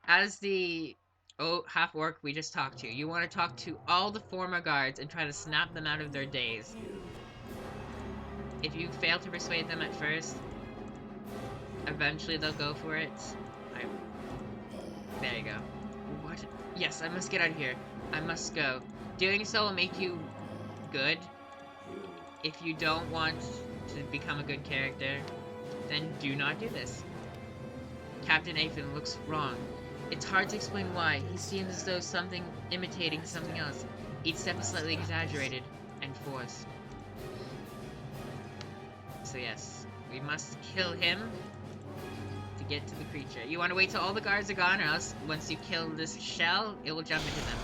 As the half-orc we just talked to, you want to talk to all the former guards and try to snap them out of their daze. If you fail to persuade them at first, eventually they'll go for it. There you go. What? Yes, I must get out of here. I must go. Doing so will make you good. If you don't want to become a good character, then do not do this. Captain Athan looks wrong. It's hard to explain why. He seems as though something imitating something else. Each step is slightly exaggerated and forced. So yes, we must kill him to get to the creature. You want to wait till all the guards are gone, or else once you kill this shell, it will jump into them.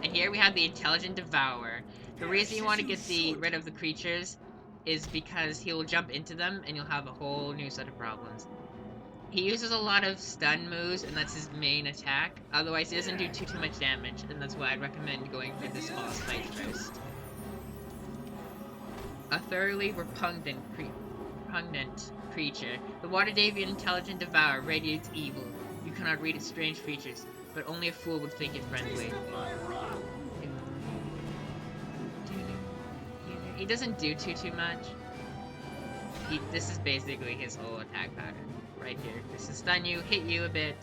And here we have the Intelligent Devourer. The reason you want to get rid of the creatures is because he will jump into them and you'll have a whole new set of problems. He uses a lot of stun moves, and that's his main attack. Otherwise, he doesn't do too much damage, and that's why I'd recommend going for this boss fight first. A thoroughly repugnant creature. The Waterdavian Intelligent Devourer radiates evil. You cannot read its strange features, but only a fool would think it friendly. He doesn't do too much. This is basically his whole attack pattern. Right here. This is stun you, hit you a bit,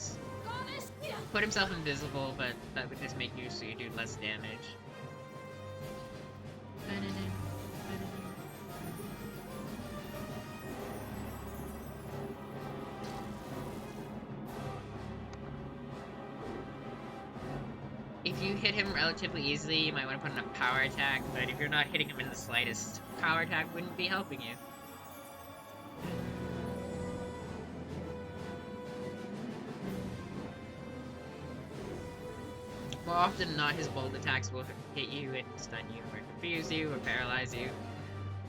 put himself invisible, but that would just make you so you do less damage. If you hit him relatively easily, you might want to put in a power attack, but if you're not hitting him in the slightest, power attack wouldn't be helping you. More often than not, his bolt attacks will hit you and stun you, or confuse you, or paralyze you.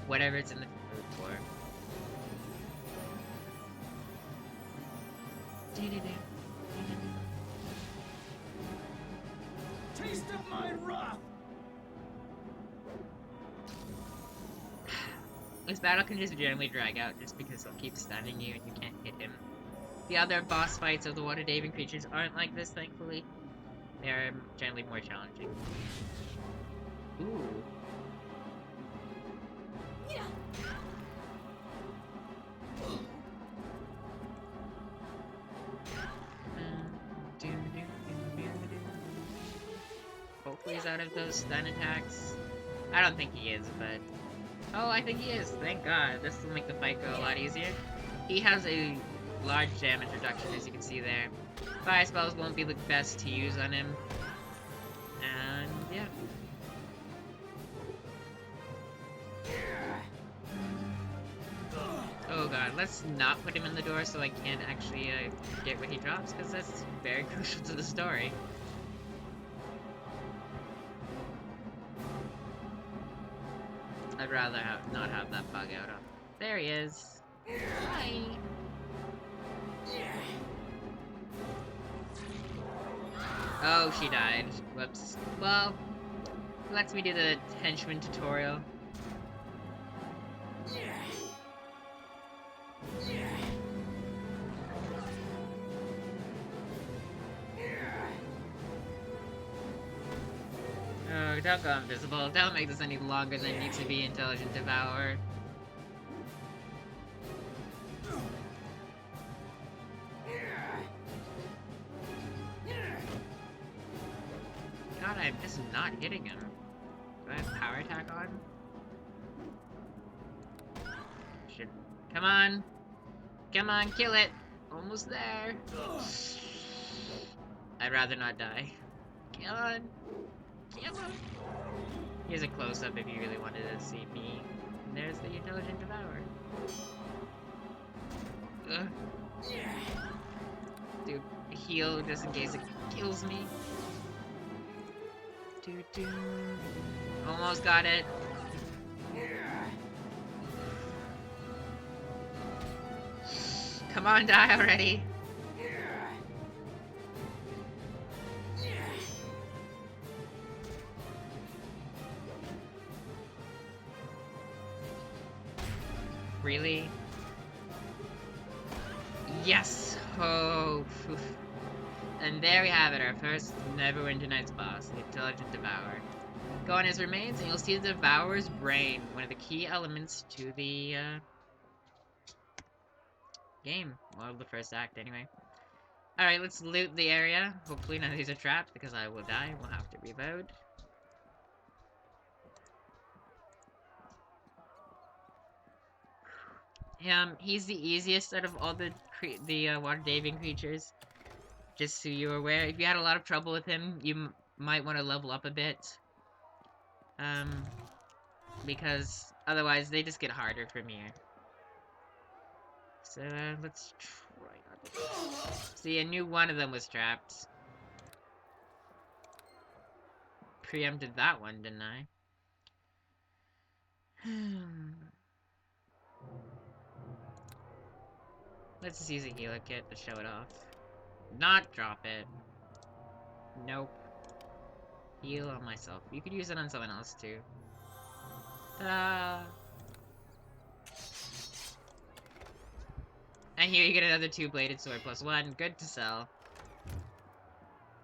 Whatever it's in the mood for. Taste of my wrath! This battle can just generally drag out just because he'll keep stunning you and you can't hit him. The other boss fights of the Waterdavian creatures aren't like this, thankfully. They are generally more challenging. Ooh. Hopefully he's out of those stun attacks. I don't think he is, but... Oh, I think he is. Thank God. This will make the fight go a lot easier. He has a large damage reduction, as you can see there. Fire spells won't be the best to use on him. And, yeah. Oh god, let's not put him in the door so I can't actually get what he drops, because that's very crucial to the story. I'd rather not have that bug out on. There he is. Hi. Oh, she died. Whoops. Well, lets me do the henchman tutorial. Oh, don't go invisible. Don't make this any longer than it needs to be, Intelligent Devourer. God, I'm just not hitting him. Do I have power attack on? Should... Come on! Come on, kill it! Almost there! I'd rather not die. Come on! Kill him! Here's a close-up if you really wanted to see me. And there's the Intelligent Devourer. Ugh. Dude, heal just in case it kills me. Almost got it. Come on, die already. Really? Yes! Oh, oof. And there we have it, our first Neverwinter Night's boss, the Intelligent Devourer. Go on his remains, and you'll see the Devourer's brain, one of the key elements to the game. Well, the first act, anyway. Alright, let's loot the area. Hopefully none of these are trapped, because I will die. We'll have to reload. He's the easiest out of all the water-daving creatures. Just so you're aware, if you had a lot of trouble with him, you might want to level up a bit. Because otherwise they just get harder from here. So, let's try not to... See, I knew one of them was trapped. Preempted that one, didn't I? Let's just use a healer kit to show it off. Not drop it. Nope. Heal on myself. You could use it on someone else too. Ta-da! And here you get another two-bladed sword +1. Good to sell.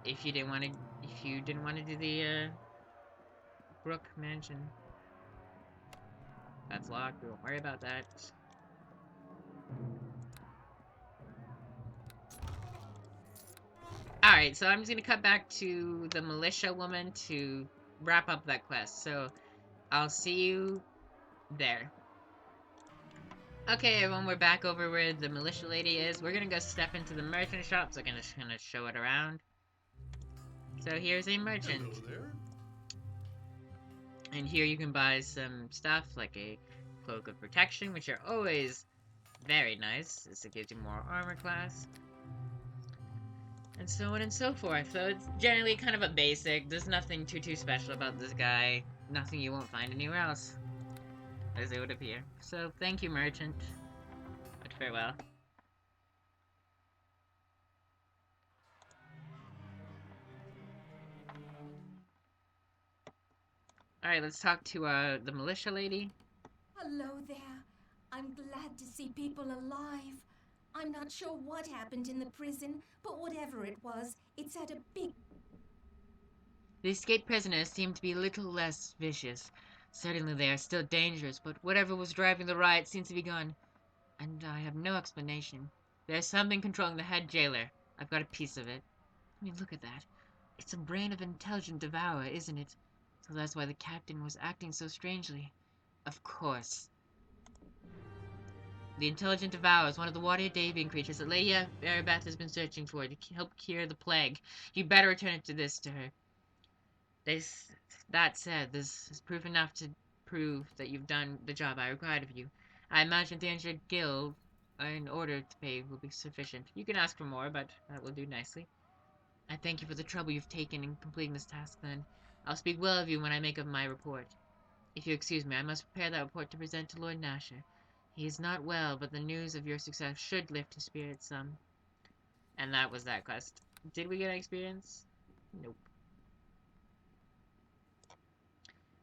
If you didn't want to do the Brook Mansion. That's locked. We won't worry about that. Alright, so I'm just gonna cut back to the militia woman to wrap up that quest. So, I'll see you there. Okay, everyone, we're back over where the militia lady is. We're gonna go step into the merchant shop, so I'm just gonna show it around. So here's a merchant. Hello there. And here you can buy some stuff, like a cloak of protection, which are always very nice. This gives you more armor class. And so on and so forth. So it's generally kind of a basic. There's nothing too special about this guy. Nothing you won't find anywhere else, as it would appear. So thank you, merchant. But farewell. Alright, let's talk to the militia lady. Hello there. I'm glad to see people alive. I'm not sure what happened in the prison, but whatever it was, it's had a big... The escaped prisoners seem to be a little less vicious. Certainly they are still dangerous, but whatever was driving the riot seems to be gone. And I have no explanation. There's something controlling the head jailer. I've got a piece of it. I mean, look at that. It's a brain of Intelligent Devourer, isn't it? So that's why the captain was acting so strangely. Of course. The Intelligent Devourer is one of the water-daving creatures that Lady Arabeth has been searching for to help cure the plague. You better return it to her. That said, this is proof enough to prove that you've done the job I required of you. I imagine the injured guild, in order to pay, will be sufficient. You can ask for more, but that will do nicely. I thank you for the trouble you've taken in completing this task, then. I'll speak well of you when I make up my report. If you excuse me, I must prepare that report to present to Lord Nasher. He is not well, but the news of your success should lift his spirits some. And that was that quest. Did we get an experience? Nope.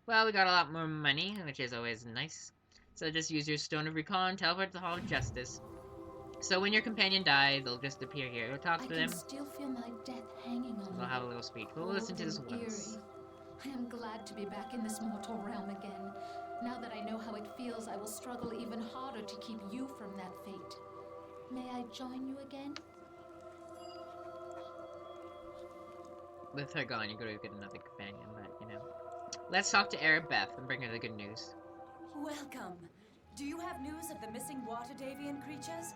Well, we got a lot more money, which is always nice. So just use your Stone of Recall and teleport to the Hall of Justice. So when your companion dies, they'll just appear here. We'll talk to them. I can still feel my death hanging on me. We'll have a little speech. We'll listen to this Cold and once. eerie. I am glad to be back in this mortal realm again. Now that I know how it feels, I will struggle even harder to keep you from that fate. May I join you again? With her gone, you gotta get another companion, but, you know. Let's talk to Arabeth and bring her the good news. Welcome. Do you have news of the missing water Davian creatures?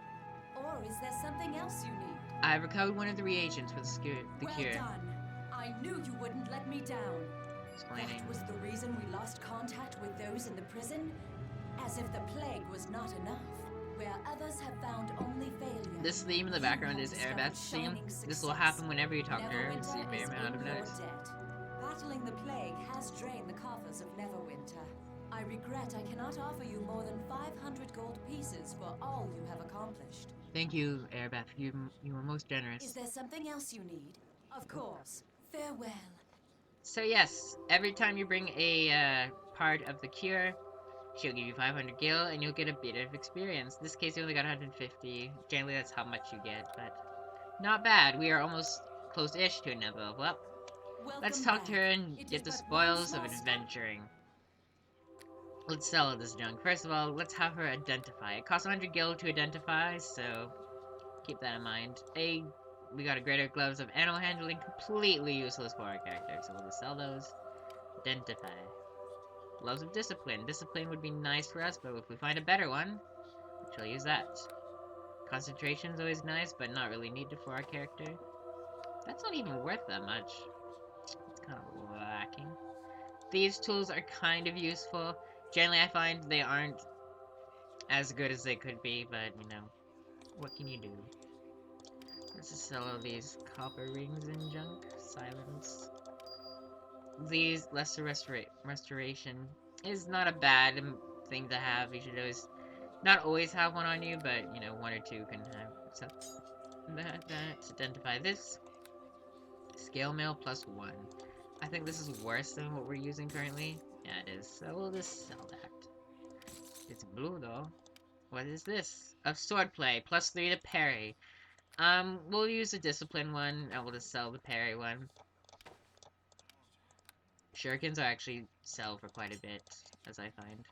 Or is there something else you need? I've recovered one of the reagents for the Well cure. done. I knew you wouldn't let me down. Explaining. That was the reason we lost contact with those in the prison? As if the plague was not enough. Where others have found only failure. This theme in the background is Arabeth's theme. This will happen whenever you talk to her. Neverwinter So you may or is may not have in your noticed. debt. Battling the plague has drained the coffers of Neverwinter. I regret I cannot offer you more than 500 gold pieces for all you have accomplished. Thank you, Arabeth. You were most generous. Is there something else you need? Of course. Farewell. So yes, every time you bring a part of the cure, she'll give you 500 gil, and you'll get a bit of experience. In this case, you only got 150. Generally, that's how much you get, but not bad. We are almost close-ish to another. Well, let's Welcome talk to back. her and It get is the but one spoils of small step. adventuring. Let's sell this junk. First of all, let's have her identify. It costs 100 gil to identify, so keep that in mind. We got a greater gloves of animal handling, completely useless for our character, so we'll just sell those. Identify. Gloves of discipline. Discipline would be nice for us, but if we find a better one, she'll use that. Concentration's always nice, but not really needed for our character. That's not even worth that much. It's kind of lacking. These tools are kind of useful. Generally, I find they aren't as good as they could be, but, you know, what can you do? Let's just sell all these copper rings and junk. Silence. These lesser restoration is not a bad thing to have. You should always, not always have one on you, but, you know, one or two can have. So, that, identify this. Scale mail +1. I think this is worse than what we're using currently. Yeah, it is. So we'll just sell that. It's blue though. What is this? Of swordplay, +3 to parry. We'll use the discipline one, and we'll just sell the parry one. Shurikens are actually sell for quite a bit, as I find.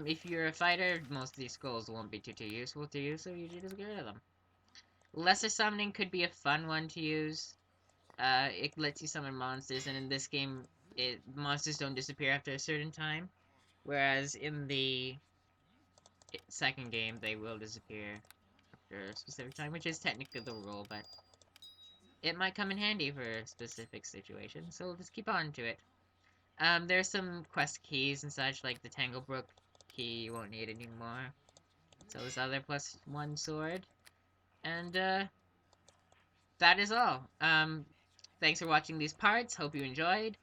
If you're a fighter, most of these skulls won't be too useful to you, so you should just get rid of them. Lesser summoning could be a fun one to use. It lets you summon monsters, and in this game, monsters don't disappear after a certain time. Whereas in the second game, they will disappear after a specific time, which is technically the rule, but it might come in handy for specific situations, so we'll just keep on to it. There's some quest keys and such, like the Tanglebrook key you won't need anymore. So this other +1 sword. And, that is all. Thanks for watching these parts. Hope you enjoyed.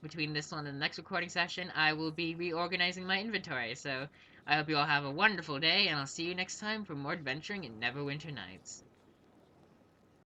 Between this one and the next recording session, I will be reorganizing my inventory. So I hope you all have a wonderful day, and I'll see you next time for more adventuring in Neverwinter Nights.